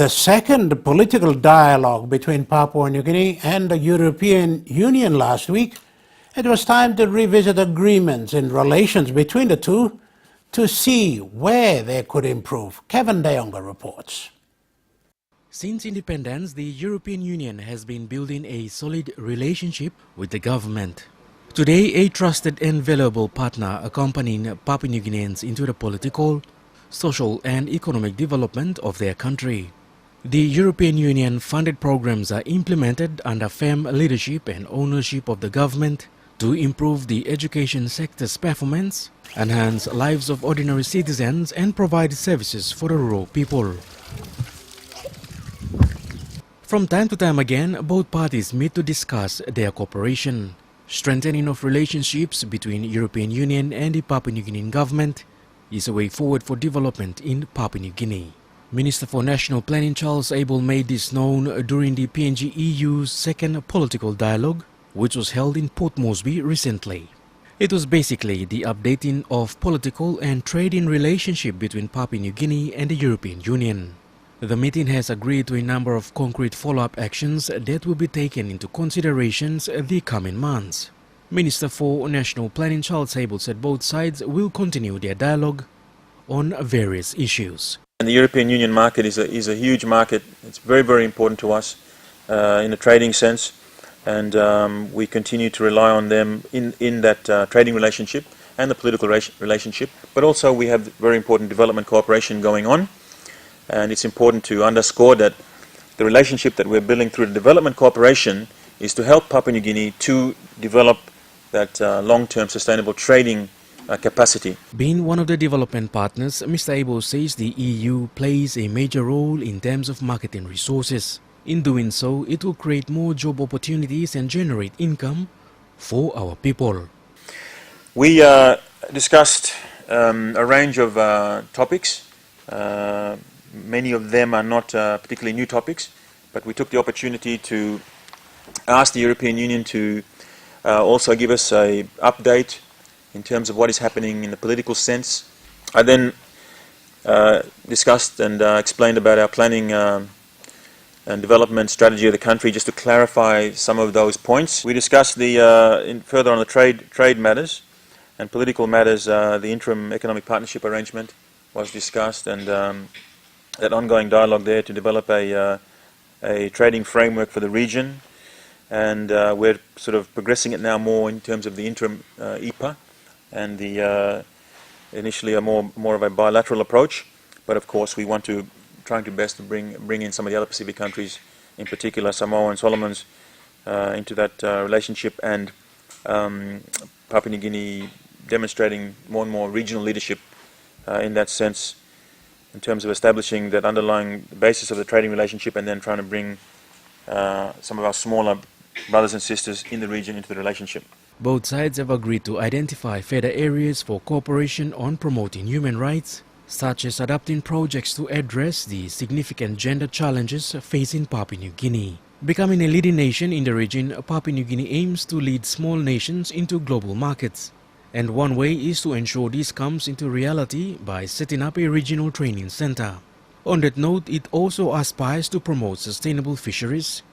the second political dialogue between Papua New Guinea and the European Union last week, it was time to revisit agreements in relations between the two to see where they could improve. Kevin Deonga reports. Since independence, the European Union has been building a solid relationship with the government. Today, a trusted and valuable partner accompanying Papua New Guineans into the political, social and economic development of their country. The European Union funded programs are implemented under firm leadership and ownership of the government to improve the education sector's performance, enhance lives of ordinary citizens and provide services for the rural people. From time to time again, both parties meet to discuss their cooperation. Strengthening of relationships between European Union and the Papua New Guinean government is a way forward for development in Papua New Guinea. Minister for National Planning Charles Abel made this known during the PNG EU's second political dialogue, which was held in Port Moresby recently. It was basically the updating of political and trading relationship between Papua New Guinea and the European Union. The meeting has agreed to a number of concrete follow-up actions that will be taken into considerations the coming months. Minister for National Planning Charles Abel said both sides will continue their dialogue on various issues. And the European Union market is a huge market. It's very, very important to us in a trading sense, and we continue to rely on them in that trading relationship and the political relationship. But also we have very important development cooperation going on. And it's important to underscore that the relationship that we're building through the development cooperation is to help Papua New Guinea to develop that long-term sustainable trading capacity. Being one of the development partners, Mr. Abel says the EU plays a major role in terms of marketing resources. In doing so, it will create more job opportunities and generate income for our people. We discussed a range of topics. Many of them are not particularly new topics, but we took the opportunity to ask the European Union to also give us an update in terms of what is happening in the political sense. I then discussed and explained about our planning and development strategy of the country, just to clarify some of those points. We discussed further on the trade matters and political matters. The interim economic partnership arrangement was discussed, and that ongoing dialogue there to develop a trading framework for the region, and we're sort of progressing it now more in terms of the interim EPA and the initially more of a bilateral approach. But of course we want to trying to best to bring in some of the other Pacific countries, in particular Samoa and Solomons, into that relationship, and Papua New Guinea demonstrating more and more regional leadership in that sense, in terms of establishing that underlying basis of the trading relationship, and then trying to bring some of our smaller brothers and sisters in the region into the relationship. Both sides have agreed to identify further areas for cooperation on promoting human rights, such as adopting projects to address the significant gender challenges facing Papua New Guinea. Becoming a leading nation in the region, Papua New Guinea aims to lead small nations into global markets. And one way is to ensure this comes into reality by setting up a regional training center. On that note, it also aspires to promote sustainable fisheries,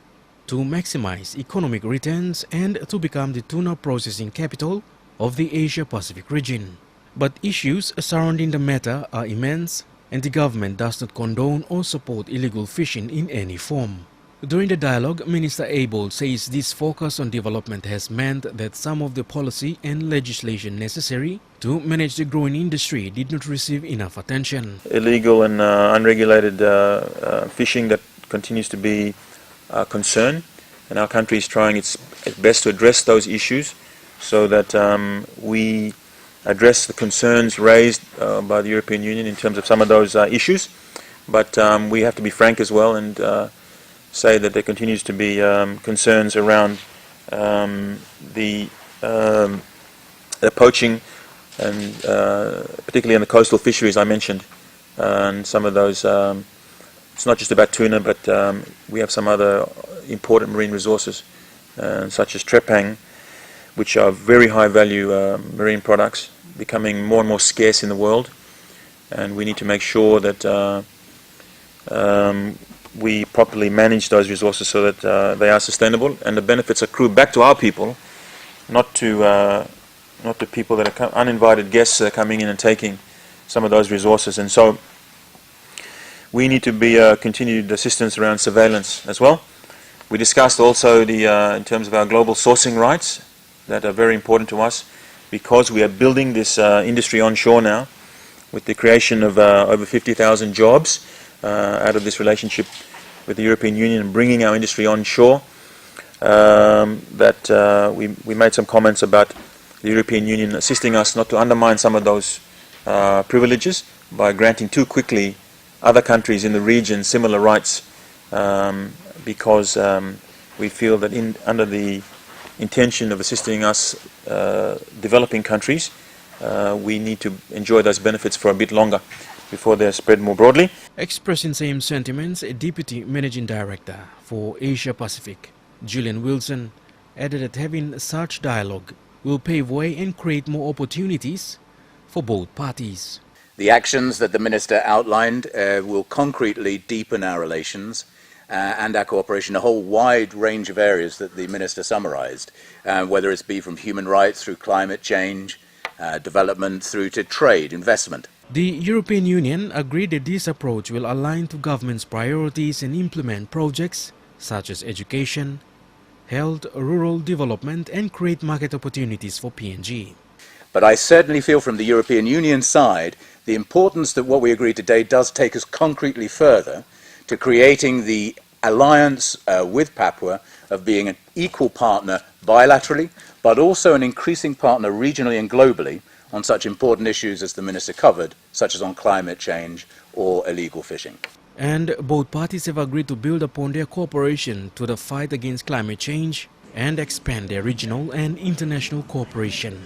to maximize economic returns, and to become the tuna processing capital of the Asia-Pacific region. But issues surrounding the matter are immense, and the government does not condone or support illegal fishing in any form. During the dialogue, Minister Abel says this focus on development has meant that some of the policy and legislation necessary to manage the growing industry did not receive enough attention. Illegal and unregulated fishing that continues to be a concern, and our country is trying its best to address those issues so that we address the concerns raised by the European Union in terms of some of those issues. But we have to be frank as well and say that there continues to be concerns around the poaching, and particularly in the coastal fisheries I mentioned, and some of those. It's not just about tuna, but we have some other important marine resources, such as trepang, which are very high value marine products, becoming more and more scarce in the world, and we need to make sure that we properly manage those resources so that they are sustainable and the benefits accrue back to our people, not to people that are uninvited guests that are coming in and taking some of those resources. And so we need to be continued assistance around surveillance as well. We discussed also in terms of our global sourcing rights that are very important to us, because we are building this industry onshore now with the creation of over 50,000 jobs out of this relationship with the European Union and bringing our industry onshore. We made some comments about the European Union assisting us not to undermine some of those privileges by granting too quickly other countries in the region similar rights, because we feel that under the intention of assisting us developing countries, we need to enjoy those benefits for a bit longer before they're spread more broadly. Expressing same sentiments, a Deputy Managing Director for Asia Pacific, Julian Wilson, added that having such dialogue will pave way and create more opportunities for both parties. The actions that the Minister outlined will concretely deepen our relations and our cooperation, a whole wide range of areas that the Minister summarised, whether it be from human rights through climate change, development through to trade, investment. The European Union agreed that this approach will align to government's priorities and implement projects such as education, health, rural development and create market opportunities for PNG. But I certainly feel from the European Union side the importance that what we agreed today does take us concretely further to creating the alliance with Papua of being an equal partner bilaterally, but also an increasing partner regionally and globally on such important issues as the Minister covered, such as on climate change or illegal fishing. And both parties have agreed to build upon their cooperation to the fight against climate change and expand their regional and international cooperation.